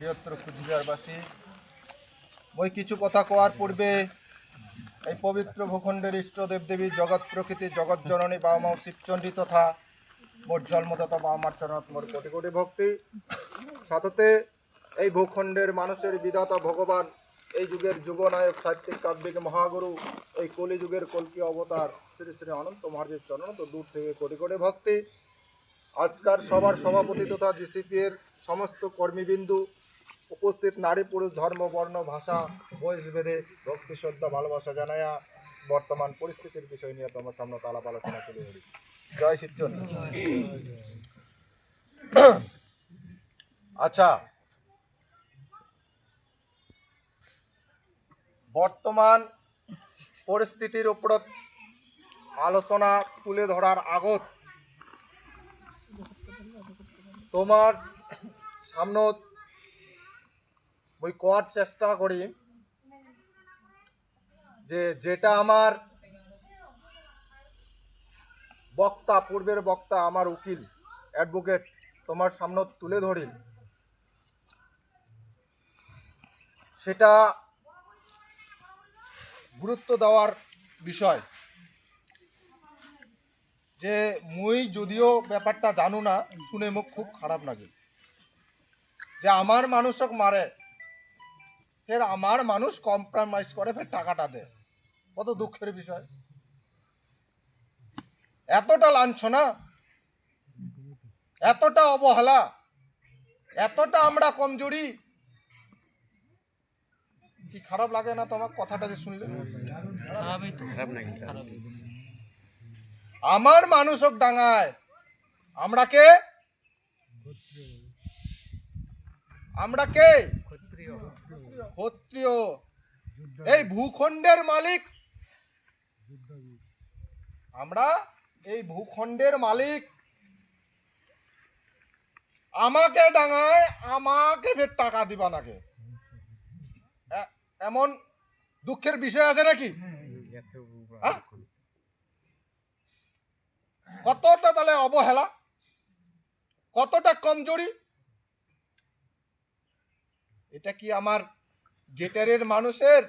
বৃহত্তর কুচবিহারবাসী, মই কিছু কথা কোয়ার পূর্বে এই পবিত্র ভূখণ্ডের ইষ্ট দেবদেবী জগৎ প্রকৃতি জগৎ জননী বাবা মা শিবচণ্ডী তথা মোর জন্মদাতা বাবা মার চরণত মোর কোটি কোটি ভক্তি। সাথে এই ভূখণ্ডের মানুষের বিধাতা ভগবান, এই যুগের যুগনায়ক সাহিত্যিক কাব্যিক মহাগুরু, এই কলি যুগের কল্কি অবতার শ্রী শ্রী অনন্ত মহারাজের চরণ তো দূর থেকে কোটি কোটি ভক্তি। আজকার সবার সভাপতি তথা জিসিপি এর সমস্ত কর্মীবিন্দু, উপস্থিত নারী পুরুষ ধর্ম বর্ণ ভাষা বয়স ভেদে ভক্তি শ্রদ্ধা ভালোবাসা জানায়া বর্তমান পরিস্থিতির বিষয় নিয়ে তোমার সামনে আলাপ আলোচনা তুলে ধরি। জয় শিবচন্দ্র। আচ্ছা, বর্তমান পরিস্থিতির উপর আলোচনা তুলে ধরার আগত তোমার সামনে ওই করার চেষ্টা করি যে যেটা আমার বক্তা, পূর্বের বক্তা আমার উকিল অ্যাডভোকেট তোমার সামনে তুলে ধরি, সেটা গুরুত্ব দেওয়ার বিষয়। যে মুই যদিও ব্যাপারটা জানু না, শুনে মুখ খুব খারাপ লাগে যে আমার মানুষক মারে, ফের আমার মানুষ কম্প্রোমাইজ করে ফের টাকাটা দেয়। কত দুঃখের বিষয়। এতটা লাঞ্ছনা, এতটা অবহেলা, এতটা আমরা কমজোরি, কি খারাপ লাগে না তোমার কথাটা যে শুনলে? আমার মানুষক ডাঙায় আমরা কে? আমরা কে? ক্ষত্রিয়। এই ভূখণ্ডের মালিক আমরা, এই ভূখণ্ডের মালিক। আমাকে ডাঙায় আমাকে ফের টাকা দিবা নাকি? এমন দুঃখের বিষয় আছে নাকি? কতটা তাহলে অবহেলা, কতটা কমজোরি। এটা কি আমার গেটারের মানুষের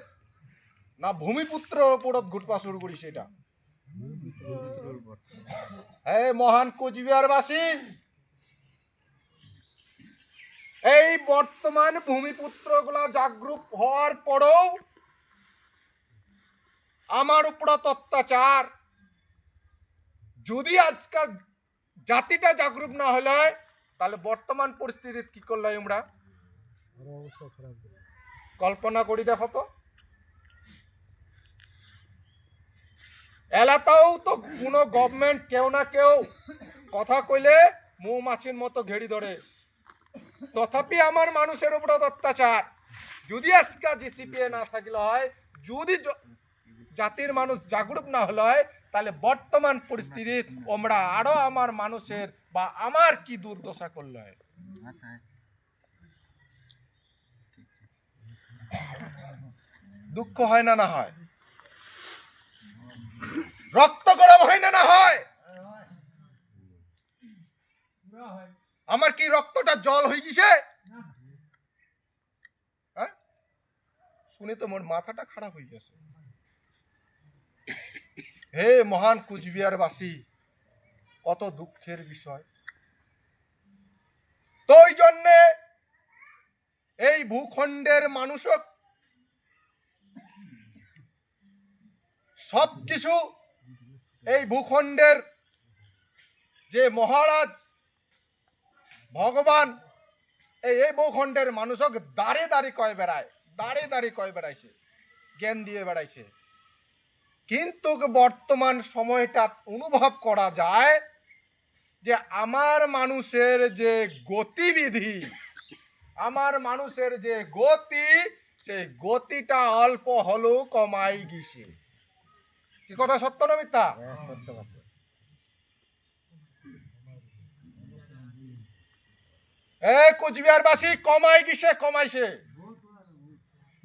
না ভূমিপুত্র ওপর ঘুরপা শুরু করি? সেটা এই মহান কুচবিহারবাসী, এই বর্তমান ভূমিপুত্র গুলা জাগরুক হওয়ার পরেও আমার উপর অত্যাচার। যদি আজকাল জাতিটা জাগরুক না হলে তাহলে বর্তমান পরিস্থিতি কি করলে আমরা কল্পনা করি। দেখো তো, এলাকাও তো কোনো গভর্নমেন্ট কেউ না কেউ কথা কইলে মৌমাছির মতো ঘেড়ি ধরে, তথাপি আমার মানুষের উপর অত্যাচার। যদি আজকে জিসিপিএ না থাকলে হয়, যদি জাতির মানুষ জাগরুক না হলে হয়, তাহলে বর্তমান পরিস্থিতি আমরা আরো আমার মানুষের বা আমার কি দুর্দশা করলে হয়। দুঃখ হয় না? না হয়? রক্ত গরম হয় না? না হয়? আমার কি রক্তটা জল হয়ে গেছে? শুনে তো মোর মাথাটা খারাপ হয়ে গেছে। হে মহান কুচবিহারবাসী, কত দুঃখের বিষয়। তো ওই জন্যে এই ভূখণ্ডের মানুষ সবকিছু, এই ভূখণ্ডের যে মহারাজ ভগবান, এই ভূখণ্ডের মানুষক দাঁড়ে দাঁড়ি কয় বেড়ায়, দাঁড়ে দাঁড়ি কয় বেড়াইছে, জ্ঞান দিয়ে বেড়াইছে। কিন্তু বর্তমান সময়টা অনুভব করা যায় যে আমার মানুষের যে গতিবিধি, আমার মানুষের যে গতি, সেই গতিটা অল্প হলেও কমাই গেছে। কি কথা সত্য না মিথ্যা? কুচবিহারবাসী কমাই গেছে, কমাইছে।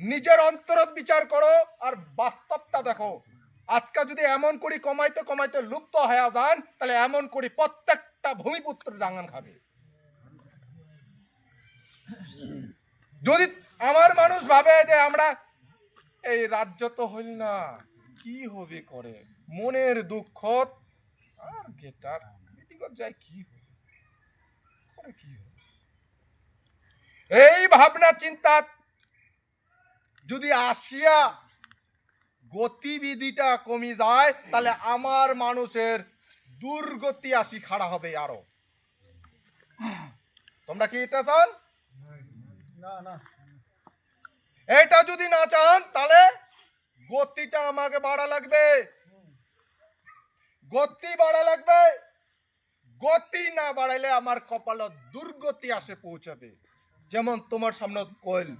নিজের অন্তরত বিচার করো আর বাস্তবটা দেখো। আজকে যদি এমন করি কমাইতে কমাইতে লুপ্ত হয়ে যান, তাহলে এমন করি প্রত্যেকটা ভূমিপুত্র ডাঙান খাবে। যদি আমার মানুষ ভাবে যে আমরা এই রাজ্য তো হইল না, কি হবে করে মনের দুঃখ আর গেটার যায় কি হবে করে কি হবে, এই ভাবনা চিন্তা যদি আসিয়া গতিবিধিটা কমে যায়, তাহলে আমার মানুষের দুর্গতি আসি খাড়া হবে আরো। তোমরা কি এটা চান? এটা যদি না চান তাহলে গতিটা আমাকে বাড়া লাগবে, গতি বাড়া লাগবে। গতি না বাড়াইলে আমার কপালে দুর্গতি আসে পৌঁছাবে। যেমন তোমার সামনে কইল,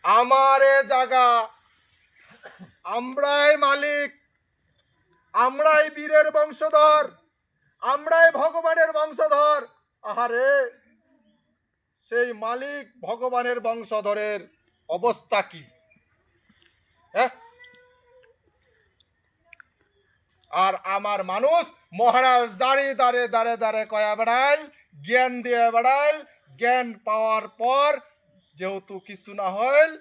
আমারে জায়গা, আমরাই মালিক, আমরাই বীরের বংশধর, আমরাই ভগবানের বংশধর। আহারে, সেই মালিক ভগবানের বংশধরের অবস্থা কি? হ্যাঁ, আর আমার মানুষ মহারাজ দাঁড়িয়ে দাঁড়িয়ে দাঁড়িয়ে দাঁড়িয়ে কয়া বেড়াইল, জ্ঞান দিয়ে বেড়াইল। জ্ঞান পাওয়ার পর যেহেতু কিছু না হইল,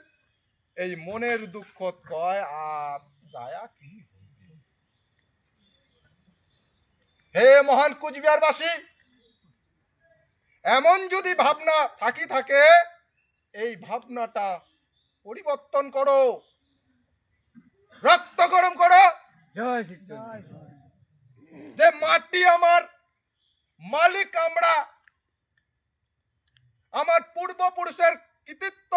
এই মনের দুঃখ কয় আর যায়া কি। হে মহান কুচবিহারবাসী, এমন যদি ভাবনা থাকে এই ভাবনাটা পরিবর্তন করো, রক্ত গরম করো। যে মাটি আমার মালিক, আমরা আমার পূর্বপুরুষের কৃতিত্ব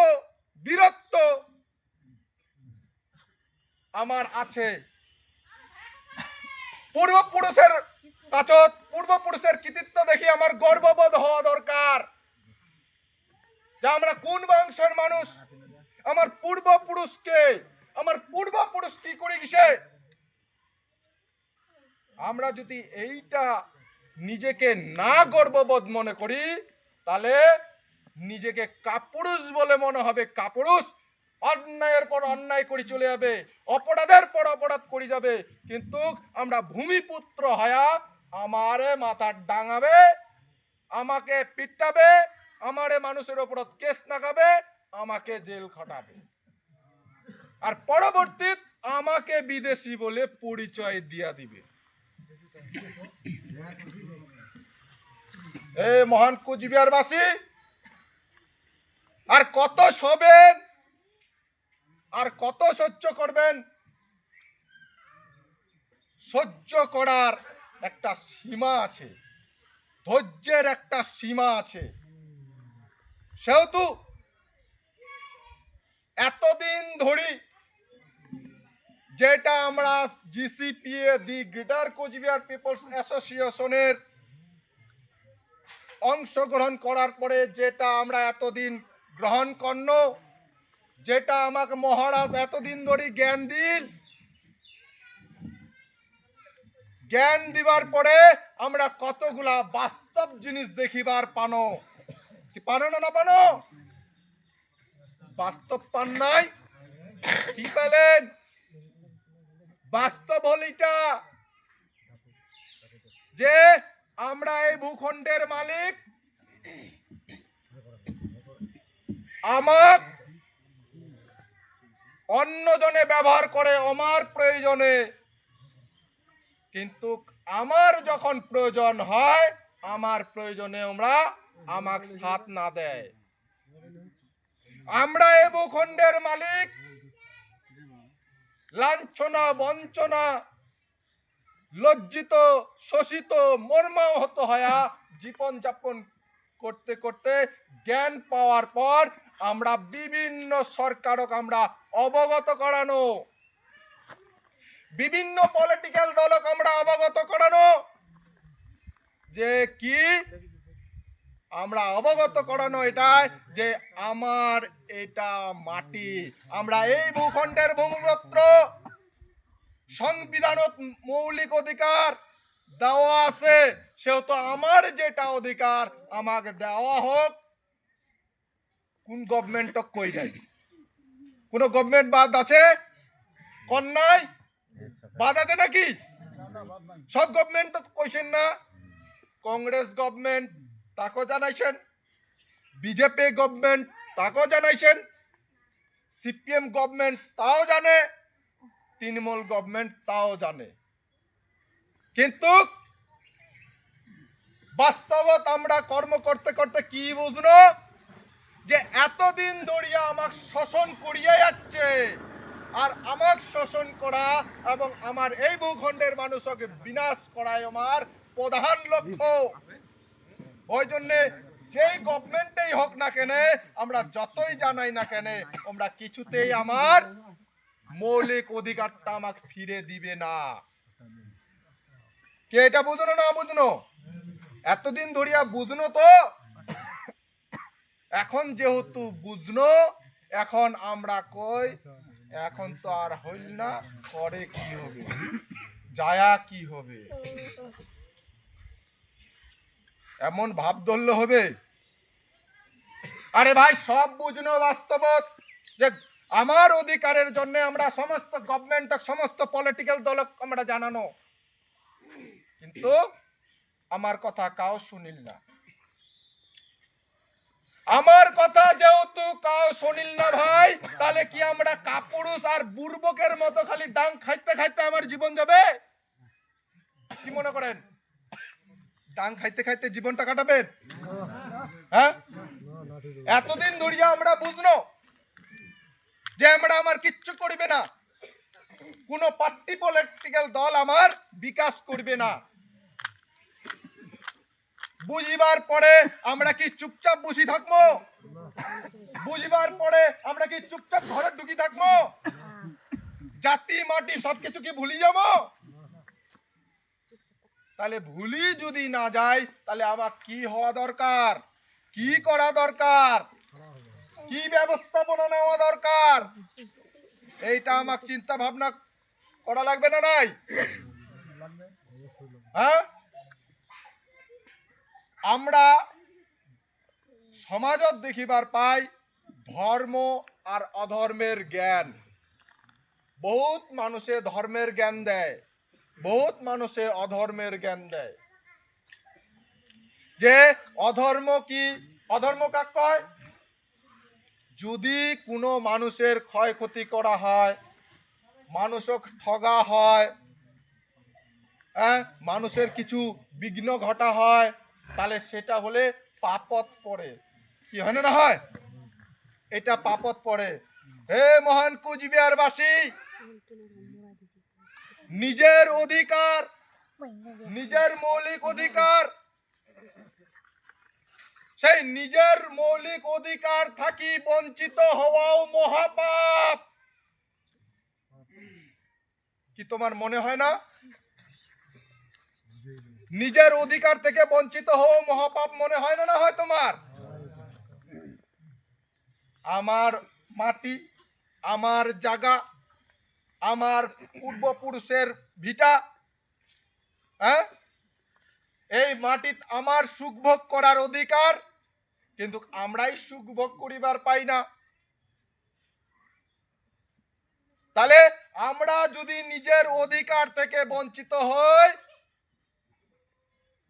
বীরত্ব আমার আছে, পূর্বপুরুষের কাছত পূর্বপুরুষের কৃতিত্ব দেখি আমার গর্ববোধ হওয়া দরকার যে আমরা কোন বংশের মানুষ, আমার পূর্বপুরুষকে, আমার পূর্বপুরুষ কি করে গেছে। আমরা যদি এইটা নিজেকে না গর্ববোধ মনে করি, তাহলে নিজেকে কাপুরুষ বলে মনে হবে। কাপুরুষ অন্যায়ের পর অন্যায় করে চলে যাবে, অপরাধের পর অপরাধ করে যাবে, কিন্তু আমরা ভূমিপুত্র হয়া আমারে মাথা ডাঙাবে, আমাকে পিটাবে, আমারে মানুষের ওপর কেস লাগাবে, আমাকে জেল খাটাবে, আর পরবর্তী আমাকে বিদেশি বলে পরিচয় দিয়া দিবে। এই মহান কুচবিহারবাসী, আর কত সবেন, আর কত সহ্য করবেন? সহ্য করার একটা সীমা আছে, ধৈর্যের একটা সীমা আছে। সেহেতু এতদিন ধরে যেটা আমরা GCPA the greater Cooch Behar peoples অ্যাসোসিয়েশনের অংশগ্রহণ করার পরে যেটা আমরা এতদিন গ্রহণ করল, যেটা আমাকে মহারাজ এতদিন ধরে জ্ঞান দিল, জ্ঞান দিবার পরে আমরা কতগুলা বাস্তব জিনিস দেখিবার পানো। কি পানো না পানো? বাস্তব পান নাই? কি পেলেন? বাস্তব হল এটা যে আমরা এই ভূখণ্ডের মালিক, আমার অন্যজনে ব্যবহার করে আমার প্রয়োজনে, কিন্তু আমার যখন প্রয়োজন হয়, আমার প্রয়োজনে আমরা আমাকে সাথ না দেয়। আমরা এই ভূখণ্ডের মালিক, লাঞ্ছনা বঞ্চনা লজ্জিত শোষিত মর্মাহত হয়া জীবন যাপন করতে করতে জ্ঞান পাওয়ার পর আমরা বিভিন্ন সরকারক আমরা অবগত করানো, বিভিন্ন পলিটিক্যাল দলক আমরা অবগত করানো, যে কি আমরা অবগত করানো এটাই যে আমার এটা মাটি, আমরা এই ভূখণ্ডের ভূমিপুত্র, সংবিধানত মৌলিক অধিকার দেওয়া আছে, সেহেতু আমার যেটা অধিকার আমাকে দেওয়া হোক। কোন গভর্নমেন্ট কই নাই? কোন গভর্নমেন্ট বাদ আছে? কোন নাই? বাদ আছে নাকি? সব গভর্নমেন্ট কইছেন না? কংগ্রেস গভর্নমেন্ট তাকে জানাইছেন, বিজেপি গভর্নমেন্ট তাকেও জানাইছেন, সিপিএম গভর্নমেন্ট তাও জানে, তৃণমূল গভর্নমেন্ট তাও জানে। কিন্তু বাস্তবত আমরা কর্ম করতে করতে কি বুঝলো, যে এতদিন ধরিয়া আমাক শোষণ করিয়া যাচ্ছে, আর আমাক শোষণ করা এবং আমার এই ভূখণ্ডের মানুষকে বিনাশ করাই আমার প্রধান লক্ষ্য। ওই জন্যে যেই গভর্নমেন্টেই হোক না কেন, আমরা যতই জানাই না কেন, আমরা কিছুতেই আমার মৌলিক অধিকারটা আমাকে ফিরে দিবে না। কে এটা বুঝলো না বুঝলো? এতদিন ধরিয়া বুঝলো তো, এখন যেহেতু বুঝলো, এখন আমরা কই এখন তো আর হইল না, করে কি হবে, যায়া কি হবে, এমন ভাব ধরলে হবে? আরে ভাই, সব বুঝনো বাস্তবত যে আমার অধিকারের জন্য আমরা সমস্ত গভর্নমেন্ট, সমস্ত পলিটিক্যাল দল আমরা জানানো, কিন্তু আমার কথা কাউ শুনিল না। আমার কথা যেহেতু কাউ শুনিল না ভাই, তাহলে কি আমরা কাপুরুষ আর বুর্বকের মতো খালি ডাং খাইতে খাইতে আমার জীবন যাবে? কি মনে করেন, ডাং খাইতে খাইতে জীবনটা কাটাবেন? হ্যাঁ, এতদিন ধরিয়া আমরা বুঝলো যে আমরা আমার কিচ্ছু করবে না, কোন পার্টি পলিটিক্যাল দল আমার বিকাশ করবে না। বুঝিবার পরে আমরা কি চুপচাপ বসে থাকবো? বুঝিবার পরে আমরা কি চুপচাপ ঘরে ঢুকি থাকবো? জাতি মাটি সবকিছু কি ভুলি যাবো? তাহলে ভুলি যদি না যাই, তাহলে আমার কি হওয়া দরকার, কি করা দরকার, কি ব্যবস্থাপনা নেওয়া দরকার, এইটা আমার চিন্তা ভাবনা করা লাগবে না নাই? হ্যাঁ, আমরা সমাজত দেখিবার পাই ধর্ম আর অধর্মের জ্ঞান। বহুত মানুষে ধর্মের জ্ঞান দেয়, বহুত মানুষে অধর্মের জ্ঞান দেয়। যে অধর্ম কি, অধর্ম কাকে কয়? যদি কোনো মানুষের ক্ষয়ক্ষতি করা হয়, মানুষক ঠগা হয়, মানুষের কিছু বিঘ্ন ঘটা হয়, তাহলে সেটা হলে পাপত পড়ে। কি হয় না হয়? এটা পাপত পড়ে। হে মহান কুচবিহারবাসী, নিজের অধিকার, নিজের মৌলিক অধিকার, সেই নিজের মৌলিক অধিকার থাকি বঞ্চিত হওয়াও মহাপাপ। কি তোমার মনে হয় না? নিজের অধিকার থেকে বঞ্চিত হওয়া মহাপাপ মনে হয় না? না হয় তোমার? আমার মাটি, আমার জায়গা, আমার পূর্বপুরুষের ভিটা, হ্যাঁ, এই মাটিত আমার সুখভোগ করার অধিকার, কিন্তু আমরাই সুখভোগ করিবার পাই না। তাহলে আমরা যদি নিজের অধিকার থেকে বঞ্চিত হই,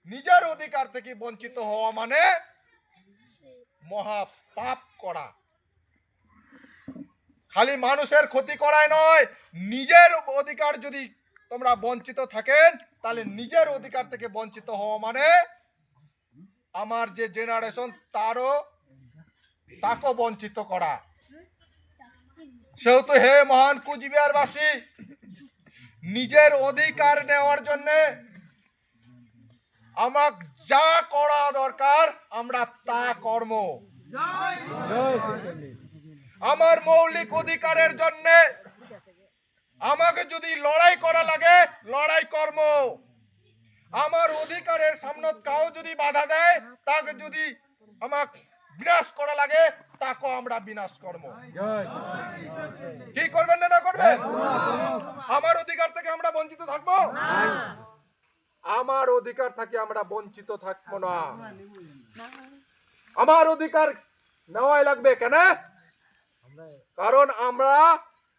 নিজের অধিকার থেকে বঞ্চিত হওয়া মানে মহা পাপ করা। খালি মানুষের ক্ষতি করাই নয়, নিজের অধিকার যদি তোমরা বঞ্চিত থাকেন, তাহলে নিজের অধিকার থেকে বঞ্চিত হওয়া মানে আমার যে জেনারেশন তাকে বঞ্চিত করা। সেহেতু হে মহান কুচবিহারবাসী, নিজের অধিকার নেওয়ার জন্য আমাক যা করা দরকার আমরা তা কর্ম। আমার মৌলিক অধিকারের জন্য আমাকে যদি লড়াই করা লাগে, লড়াই কর্ম। আমার অধিকারের সামনে কাউ যদি বাধা দেয়, তাকে যদি আমাকে বিনাশ করা লাগে, তাকে আমরা বিনাশ কর্ম। কি করবেন না করবেন? আমার অধিকার থেকে আমরা বঞ্চিত থাকবো? আমার অধিকার থেকে আমরা বঞ্চিত থাকবো না। আমার অধিকার নেওয়াই লাগবে। কেন? কারণ আমরা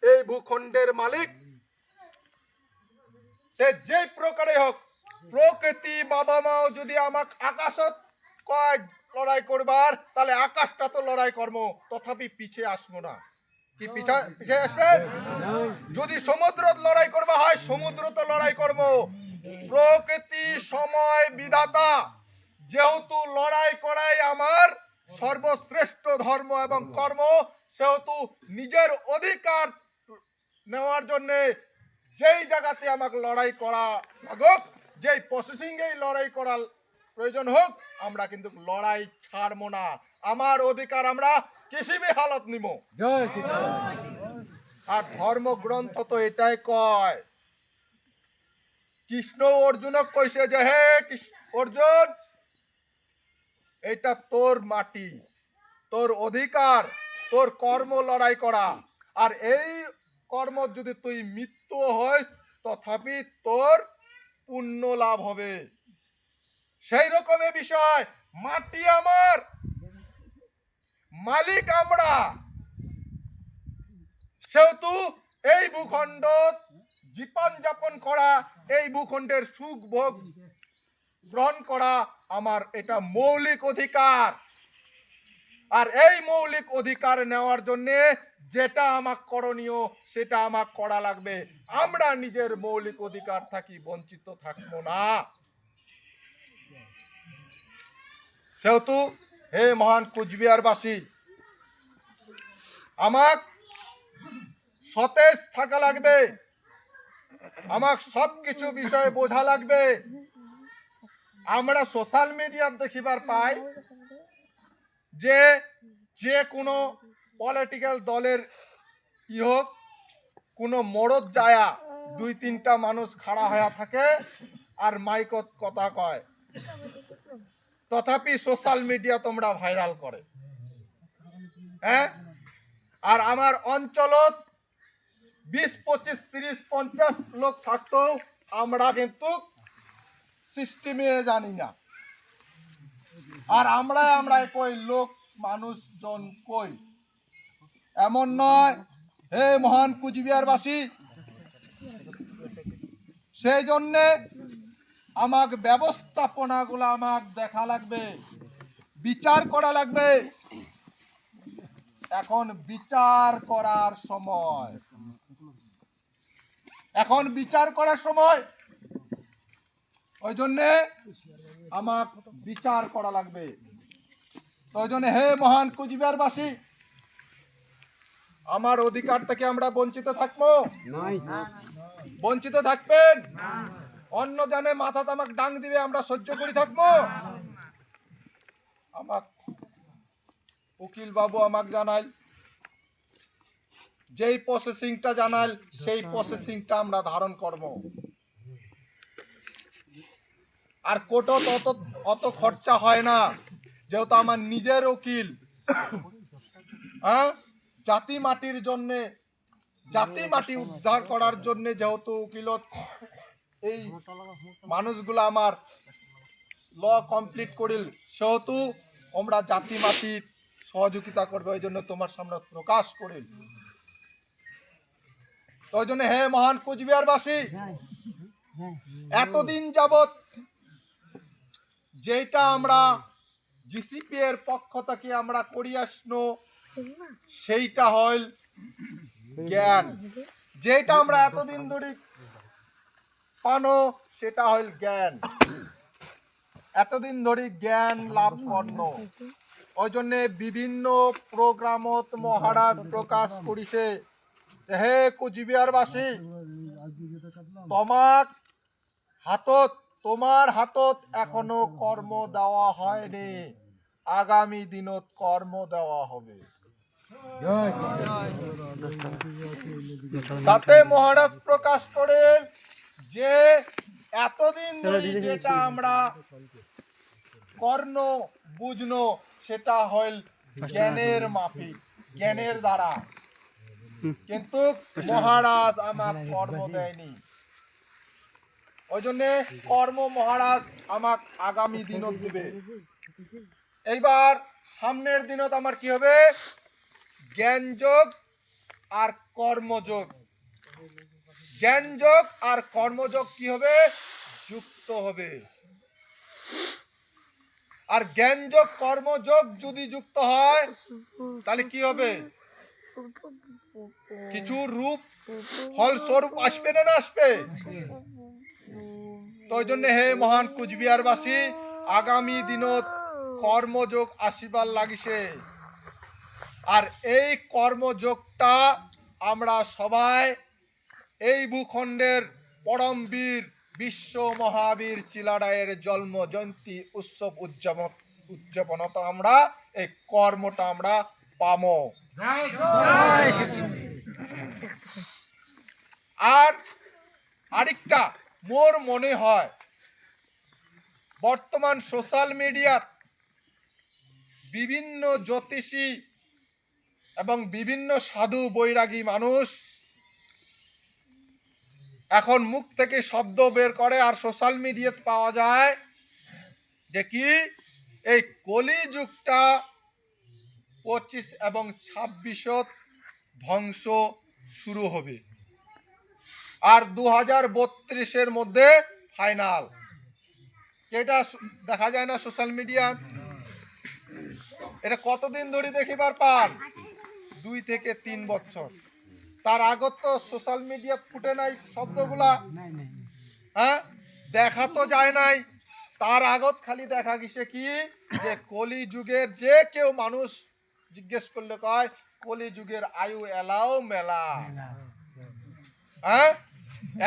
এই ভূখণ্ডের মালিক। সে যে প্রকারে হোক, প্রকৃতি বাবা মাও যদি আমাকে আকাশত কয় লড়াই করবার, তাহলে আকাশটা তো লড়াই করবো, তথাপি পিছে আসবো না। কি পিছে আসবেন? যদি সমুদ্র লড়াই করবা হয়, সমুদ্র তো লড়াই করবো। প্রকৃতি সময় বিধাতা, যেহেতু লড়াই করাই আমার সর্বশ্রেষ্ঠ ধর্ম এবং কর্ম, সেহেতু নিজের অধিকার নেওয়ার জন্য যেই জায়গাতে আমাকে লড়াই করা লাগুক, যেই প্রসেসিং এই লড়াই করার প্রয়োজন হোক, আমরা কিন্তু লড়াই ছাড়বো না। আমার অধিকার আমরা কিসিবি হালত নিব। আর ধর্মগ্রন্থ তো এটাই কয়। কৃষ্ণ অর্জুনক কইছে যে হে অর্জুন, এটা তোর মাটি, তোর অধিকার, তোর কর্ম লড়াই করা। আর এই কর্ম যদি তুই মৃত্যু হইস, তথাপি তোর পুণ্য লাভ হবে। সেই রকমের বিষয়, মাটি আমার, মালিক আমরা, সেহেতু এই ভূখণ্ড জীবন যাপন করা, এই ভূখণ্ডের সুখ ভোগ গ্রহণ করা আমার এটা মৌলিক অধিকার। আর এই মৌলিক অধিকার নেওয়ার জন্য যেটা আমার করণীয় সেটা আমার করা লাগবে। আমরা নিজের মৌলিক অধিকার থাকি বঞ্চিত থাকবো না। সেহেতু হে মহান কুচবিহারবাসী, আমার সতেজ থাকা লাগবে, আমার সবকিছু বিষয়ে বোঝা লাগবে। আমরা সোশ্যাল মিডিয়া দেখিবার পাই যে যে কোনো পলিটিক্যাল দলের ই হোক, কোনো মরদ যায়া দুই তিনটা মানুষ খাড়া হয়ে থাকে আর মাইকত কথা কয়, তথাপি সোশ্যাল মিডিয়া তোমরা ভাইরাল করে। হ্যাঁ, আর আমার অঞ্চলত 20, 25, 30, 50 লোক থাকতো, আমরা কিন্তু সিস্টেমে জানি না। আর আমরা কই লোক মানুষজন কই, এমন নয়। হে মহান কুচবিহারবাসী, সেই জন্যে আমাকে ব্যবস্থাপনাগুলো আমাকে দেখা লাগবে, বিচার করা লাগবে। এখন বিচার করার সময়, এখন বিচার করার সময়। ওই জন্যে আমার বিচার করা লাগবে। তো ওই জন্য হে মহান কুচবিহারবাসী, আমার অধিকার থেকে আমরা বঞ্চিত থাকবো? বঞ্চিত থাকবেন? অন্য জানে মাথা আমাকে ডাং দিবে, আমরা সহ্য করে থাকবো? আমাক উকিল বাবু আমাকে জানাই, যেই প্রসেসিংটা জানাল সেই প্রসেসিংটা আমরা ধারণ করব। আর কোর্টে অত খরচা হয় না, যেহেতু আমার নিজের উকিল। হ্যাঁ, জাতি মাটির জন্য, জাতি মাটি উদ্ধার করার জন্য যেহেতু উকিলত এই মানুষগুলো আমার ল কমপ্লিট করিল, সেহেতু আমরা জাতি মাটির সহযোগিতা করবে। ওই জন্য তোমার সামনে প্রকাশ করিল। ওই জন্য হে মহান কুচবিহারবাসী, এতদিন যাবৎ যেটা আমরা জিসিপি এর পক্ষ থেকে আমরা করি আসনো, সেইটা হল জ্ঞান। যেটা আমরা এতদিন ধরে পানো, সেটা হল জ্ঞান। এতদিন ধরে জ্ঞান লাভ করন, ওই জন্য বিভিন্ন প্রোগ্রামত মহারাজ প্রকাশ করিছে, হে কুচবিহারবাসী, তোমার হাতত এখনো কর্ম দেওয়া হয়নি, আগামী দিনত কর্ম দেওয়া হবে। তাতে মহারাজ প্রকাশ করেন যে এতদিন ধরে যেটা আমরা কর্ণ বুঝনো, সেটা হল জ্ঞানের মাফিক, জ্ঞানের দ্বারা। কিন্তু মহারাজ আমার কর্ম দেয়নি, ওই জন্য কর্ম মহারাজ আমাক আগামী দিনত দিবে। এইবার সামনের দিনত আমার কি হবে? জ্ঞান যোগ আর কর্মযোগ। জ্ঞান যোগ আর কর্মযোগ কি হবে? যুক্ত যুক্ত হবে। আর জ্ঞানযোগ কর্মযোগ যদি যুক্ত হয় তাহলে কি হবে? কিছু রূপ ফলস্বরূপ আসবে না আসবে? তো ওই জন্য হে মহান কুচবিহারবাসী, আগামী দিনত কর্মযোগ আসিবার লাগিছে। আর এই কর্মযোগটা আমরা সবাই এই ভূখণ্ডের পরমবীর বিশ্ব মহাবীর চিলারায়ের জন্ম জয়ন্তী উৎসব উদযাপনত আমরা এই কর্মটা আমরা পামো। আর আরেকটা মোর মনে হয়, বর্তমান সোশ্যাল মিডিয়াত বিভিন্ন জ্যোতিষী এবং বিভিন্ন সাধু বৈরাগী মানুষ এখন মুখ থেকে শব্দ বের করে, আর সোশ্যাল মিডিয়াতে পাওয়া যায় যে কি এই কলিযুগটা 25 এবং 26 ধ্বংস শুরু হবে, আর 2032-এর মধ্যে ফাইনাল। এটা দেখা যায় না সোশ্যাল মিডিয়া? এটা কতদিন ধরে দেখিবার পান? 2 থেকে 3 বছর। তার আগত তো সোশ্যাল মিডিয়া ফুটে নাই শব্দগুলা, হ্যাঁ, দেখা তো যায় নাই। তার আগত খালি দেখা গেছে কি যে কলি যুগের যে কেউ মানুষ জিজ্ঞেস করলে কয় কলি যুগের আয়ু এলাও মেলা। হ্যাঁ,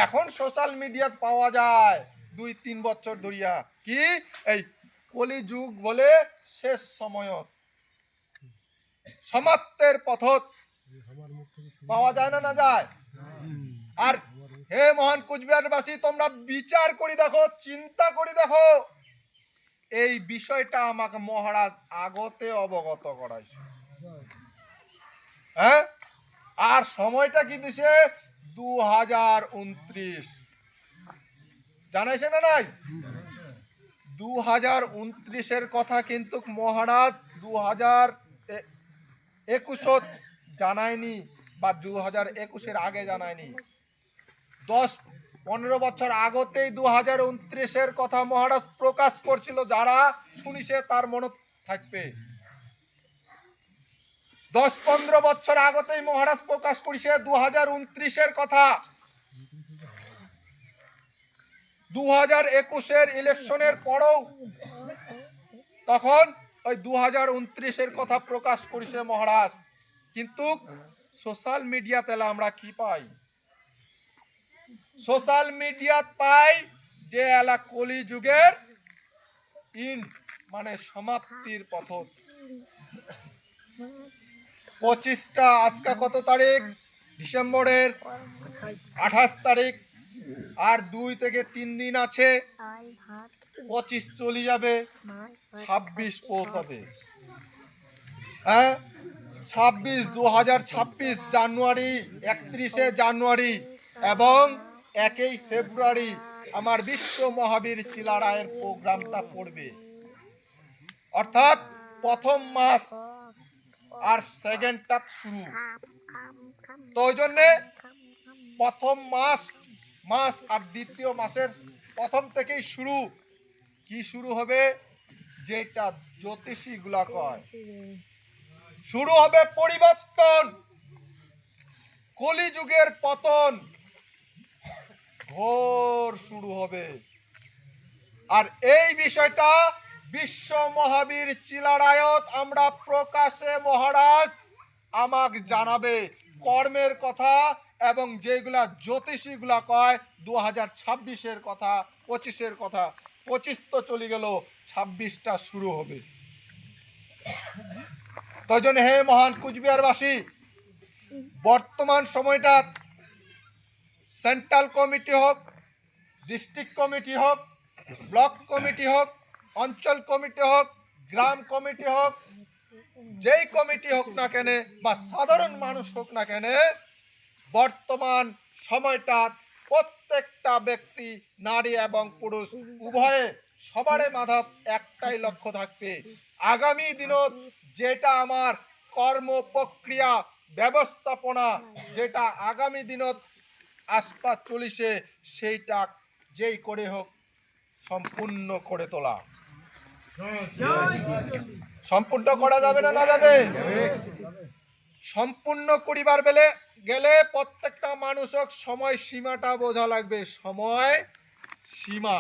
এখন সোশ্যাল মিডিয়াত পাওয়া যায় 2-3 বছর ধরিয়া কি এই কলি যুগ বলে শেষ সময়ত সমাপ্তের পথত পাওয়া যায় না, না যায়? আর হে মহান কুচবিহারবাসী, তোমরা বিচার করে দেখো, চিন্তা করে দেখো, এই বিষয়টা আমাকে মহারাজ আগতে অবগত করাইছে। হ্যাঁ, আর সময়টা কি দিছে? 2029 জানাইছে না নাই? 2029-এর কথা কিন্তু মহারাজ 2021 জানায়নি, বা 2021-এর আগে জানায়নি। 10-15 বছর আগতেই 2029-এর কথা মহারাজ প্রকাশ করছিল। যারা শুনিছে তার মনে থাকবে, 10-15 বছর আগতেই মহারাজ প্রকাশ করেছে 2029-এর কথা। 2021-এর ইলেকশনের পরেও তখন ওই 2029-এর কথা প্রকাশ করেছে মহারাজ। কিন্তু সোশ্যাল মিডিয়াতে আমরা কি পাই? সোশ্যাল মিডিয়াত পাই যে এলা কলি যুগের মানে সমাপ্তির পথ। 25টা, আজকে কত তারিখ? ডিসেম্বরের 28 তারিখ। আর 2 থেকে 3 দিন আছে, 25 চলে যাবে, 26 পৌঁছাবে। হ্যাঁ, 2026 জানুয়ারি, 31শে জানুয়ারি এবং 1 ফেব্রুয়ারি আমার বিশ্ব মহাবীর চিলারায়ের প্রোগ্রামটা পড়বে। অর্থাৎ প্রথম মাস আর সেকেন্ডটা শুরু। তো ওই জন্যে প্রথম মাস আর দ্বিতীয় মাসের প্রথম থেকেই শুরু। কি শুরু হবে? যেটা জ্যোতিষী গুলা কয়, শুরু হবে পরিবর্তন, কলিযুগের পতন ঘোর শুরু হবে। আর এই বিষয়টা বিশ্ব মহাবীর চিলারায়ত আমরা প্রকাশে মহারাজ আমাকে জানাবে কর্মের কথা, এবং যেগুলা জ্যোতিষীগুলা কয় 2026-এর কথা, 25-এর কথা। 25 তো চলে গেল, 26টা শুরু হবে। তাই জন্য হে মহান কুচবিহারবাসী, বর্তমান সময়টা সেন্ট্রাল কমিটি হোক, ডিস্ট্রিক্ট কমিটি হোক, ব্লক কমিটি হোক, অঞ্চল কমিটি হোক, গ্রাম কমিটি হোক, যেই কমিটি হোক না কেন বা সাধারণ মানুষ হোক না কেন, বর্তমান সময়টা প্রত্যেকটা ব্যক্তি, নারী এবং পুরুষ উভয়ে সবারে মাথায় একটাই লক্ষ্য থাকবে, আগামী দিনত যেটা আমার কর্ম প্রক্রিয়া ব্যবস্থাপনা যেটা আগামী দিনত আসপাত চলিছে, সেইটা যেই করে হোক সম্পূর্ণ করে তোলা। সম্পূর্ণ করা যাবে না, না যাবে? সম্পূর্ণ করিবার গেলে প্রত্যেকটা মানুষক সময় সীমাটা বোঝা লাগবে। সময় সীমা,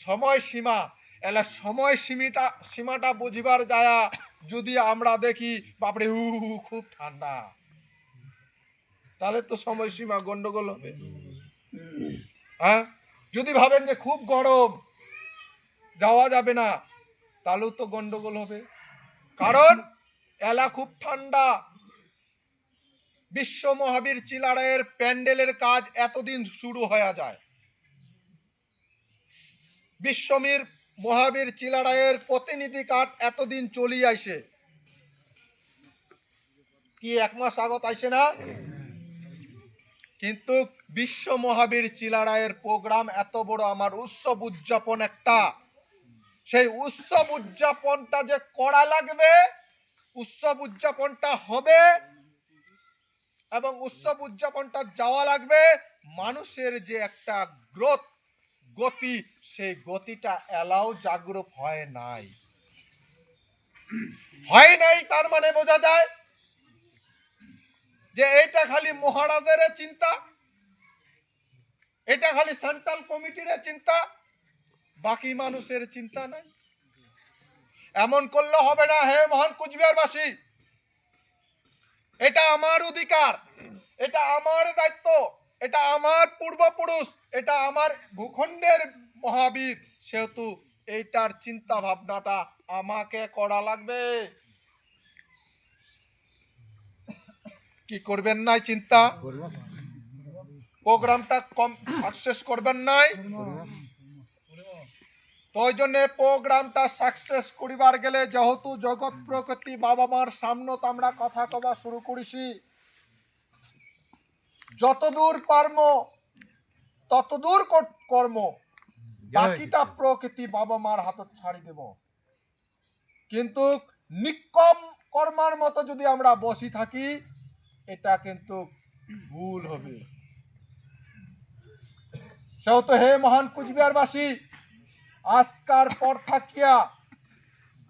সময় সীমা। এলা সময় সীমাটা বুঝিবার যায় যদি আমরা দেখি বাপরে খুব ঠান্ডা, তাহলে তো সময় সীমা গন্ডগোল হবে। হ্যাঁ, যদি ভাবেন যে খুব গরম যাওয়া যাবে না, তাহলেও তো গন্ডগোল হবে। কারণ এলা খুব ঠান্ডা। বিশ্ব মহাবীর চিলারায়ের প্যান্ডেলের কাজ এতদিন শুরু হয়ে যায়। বিশ্বমীর মহাবীর চিলারায়ের প্রতিনিধি কার্ড এতদিন চলি আইসে, কি 1 মাস আগত আইসে না? কিন্তু বিশ্ব মহাবীর চিলারায়ের প্রোগ্রাম এত বড়, আমার উৎসব উদযাপন একটা, সেই উৎসব উদযাপনটা যে করা লাগবে, উৎসব উদযাপনটা হবে এবং উৎসব উদযাপনটা যাওয়া লাগবে, মানুষের যে একটা গতি, সেই গতিটা এলাও জাগরুক হয় নাই। তার মানে বোঝা যায় যে এটা খালি মহারাজের চিন্তা, এটা খালি সেন্ট্রাল কমিটির চিন্তা, বাকি মানুষের চিন্তা নাই। এমন করলে হবে না। হে মহান কুচবিহারবাসী, এটা আমার অধিকার, এটা আমার দায়িত্ব, এটা আমার পূর্বপুরুষ, এটা আমার ভূখণ্ডের মহাবীর, সেহেতু এইটার চিন্তা ভাবনাটা আমাকে করা লাগবে। কি করবেন নাই চিন্তা? প্রোগ্রামটা সাকসেস করবেন নাই? তো ওই জন্য প্রোগ্রামটা সাকসেস করিবার গেলে, যেহেতু জগৎ প্রকৃতি বাবা মার সামনে তো আমরা কথা কবা শুরু করেছি, যতদূর পারম ততদূর কর্ম, বাকিটা প্রকৃতি বাবা মার হাতত ছাড়ি দেব। কিন্তু নিকম কর্মার মতো যদি আমরা বসি থাকি, এটা কিন্তু ভুল হবে। সেহেতু হে মহান কুচবিহারবাসী, আজকার পর থাকিয়া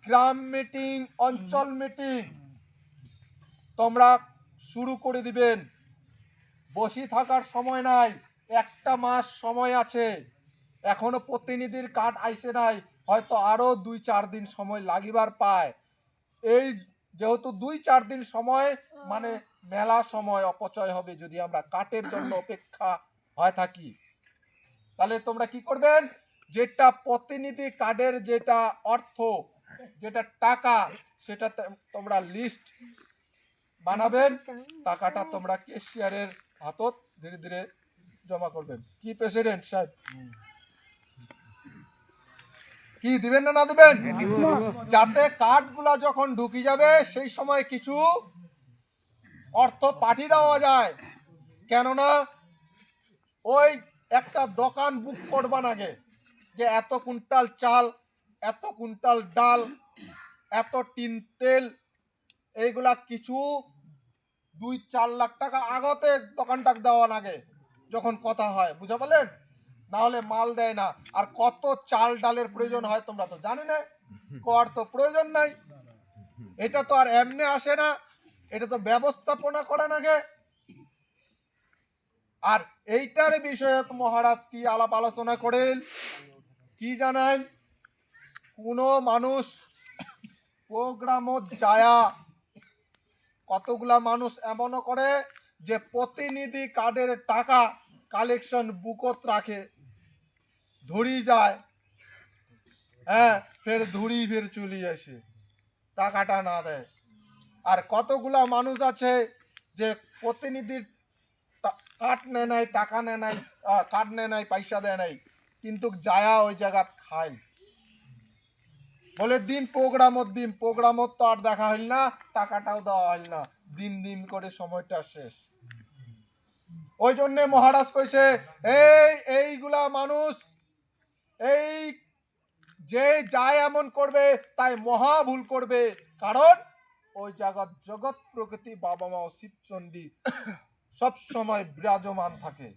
গ্রাম মিটিং, অঞ্চল মিটিং তোমরা শুরু করে দিবেন। বসে থাকার সময় নাই, 1 মাস সময় আছে, এখনো প্রতিনিধির কার্ড আইসে নাই, হয়তো আরো 2-4 দিন সময় লাগিবার পায়। এই যেহেতু 2-4 দিন সময় মানে মেলা সময় অপচয় হবে যদি আমরা কাটের জন্য অপেক্ষা হয় থাকি। তাহলে তোমরা কি করবেন, যেটা প্রতিনিধি কার্ডের যেটা অর্থ, যেটা টাকা, সেটা তোমরা লিস্ট বানাবেন, টাকাটা তোমরা ক্যাশিয়ারের হাতত ধীরে ধীরে জমা করবেন। কি প্রেসিডেন্ট সাহেব, কি দিবেন না দিবেন? যাতে কার্ডগুলা যখন ঢুকি যাবে সেই সময় কিছু অর্থ পাঠিয়ে দেওয়া যায়। কেননা ওই একটা দোকান বুক করবার আগে যে এত কুইন্টাল চাল, এত কুইন্টাল ডাল, এত টিন তেল, এইগুলা কিছু 2-4 লাখ টাকা আগতে দোকানটাক দেওয়ার আগে যখন কথা হয়, বুঝা বলেন, না হলে মাল দেয় না। আর কত চাল ডালের প্রয়োজন হয় তোমরা তো জানি না, কর তো প্রয়োজন নাই। এটা তো আর এমনি আসে না, এটা তো ব্যবস্থাপনা করা লাগে। আর এইটার বিষয়ে মহারাজ কি আলাপ আলোচনা করেন, কি জানাই, কোন মানুষ প্রোগ্রামত যায়া, কতগুলা মানুষ এমনও করে যে প্রতিনিধি কার্ডের টাকা কালেকশন বুকত রাখে, ধরি যায়, হ্যাঁ, ফের ধরি ফের চলি আসে, টাকাটা না দেয়। আর কতগুলা মানুষ আছে যে প্রতিনিধির কার্ড নেয় নাই, টাকা নেয় নাই, কার্ড নেয় নাই, পয়সা দেয় নাই, কিন্তু যায়া ওই জায়গা খায়, বলে দিন প্রোগ্রামত তো আর দেখা হইল না, টাকাটাও দেওয়া হইল না, দিন করে সময়টা শেষ। ওই জন্য মহারাজ কইছে, এইগুলা মানুষ এই যে যায় এমন করবে তাই মহা ভুল করবে। কারণ ওই জগৎ প্রকৃতি বাবা মা শিবচণ্ডী সব সময় বিরাজমান থাকে।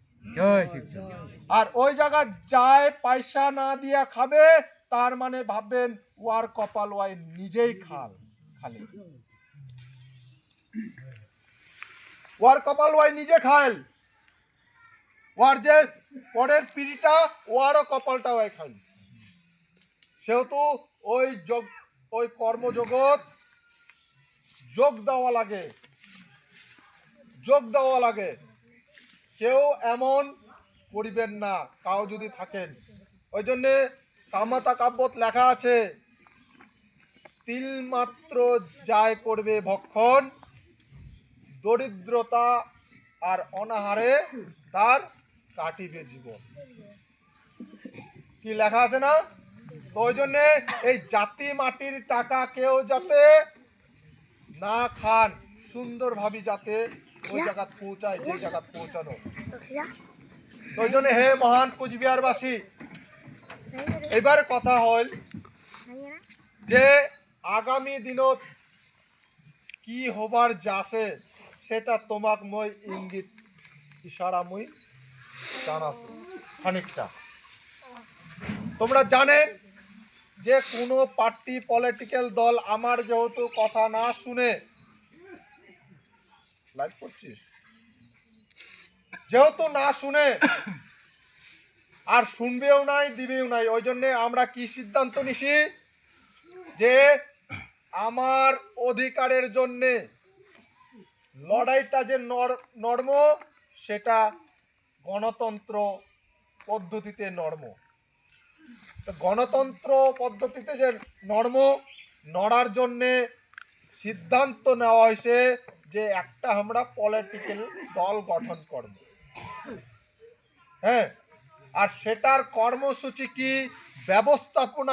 আর ওই জায়গা যায় পয়সা না দিয়া খাবে, তার মানে ভাববেন ওয়ার কপাল ওয়াই নিজেই খালি ওয়ার কপাল ওয়াই নিজে খাল, ওয়ার যে পরের পিড়িটা ওয়ারও কপালটা ওয়াই খাল। সেহেতু ওই কর্মজগৎ যোগ দেওয়া লাগে। কেউ এমন করিবেন না কাউ যদি থাকেন। ওই জন্যে কামাতা কাব্যত লেখা আছে, তিল মাত্র যায় করবে ভক্ষণ, দরিদ্রতা আর অনাহারে তার কাটিবে জীবন। কি লেখা আছে না? তো ওই জন্যে এই জাতি মাটির টাকা কেউ যাতে না খান, সুন্দরভাবে যাতে ওই জায়গা পৌঁছায়, যে জায়গা পৌঁছানো। ওই জন্য হে মহান কুচবিহারবাসী, এবার কথা হল যে আগামী দিনত কি হবার যাচ্ছে সেটা তোমাক মই ইঙ্গিত ইশারা মুই জানাচ্ছি খানিকটা। তোমরা জানেন যে কোনো পার্টি পলিটিক্যাল দল আমার যেহেতু কথা না শুনে, লাইভ করছিস, যেহেতু না শুনে আর শুনবেও নাই দিবেও নাই, ওই জন্যে আমরা কি সিদ্ধান্ত নিছি যে আমার অধিকারের জন্যে লড়াইটা যে নর্ম, সেটা গণতন্ত্র পদ্ধতিতে নর্ম। গণতন্ত্র পদ্ধতিতে যে নড়ার জন্যে সিদ্ধান্ত নেওয়া হয়েছে যে একটা আমরা পলিটিক্যাল দল গঠন করব। হ্যাঁ, আর সেটার কর্মসূচি কি, ব্যবস্থাপনা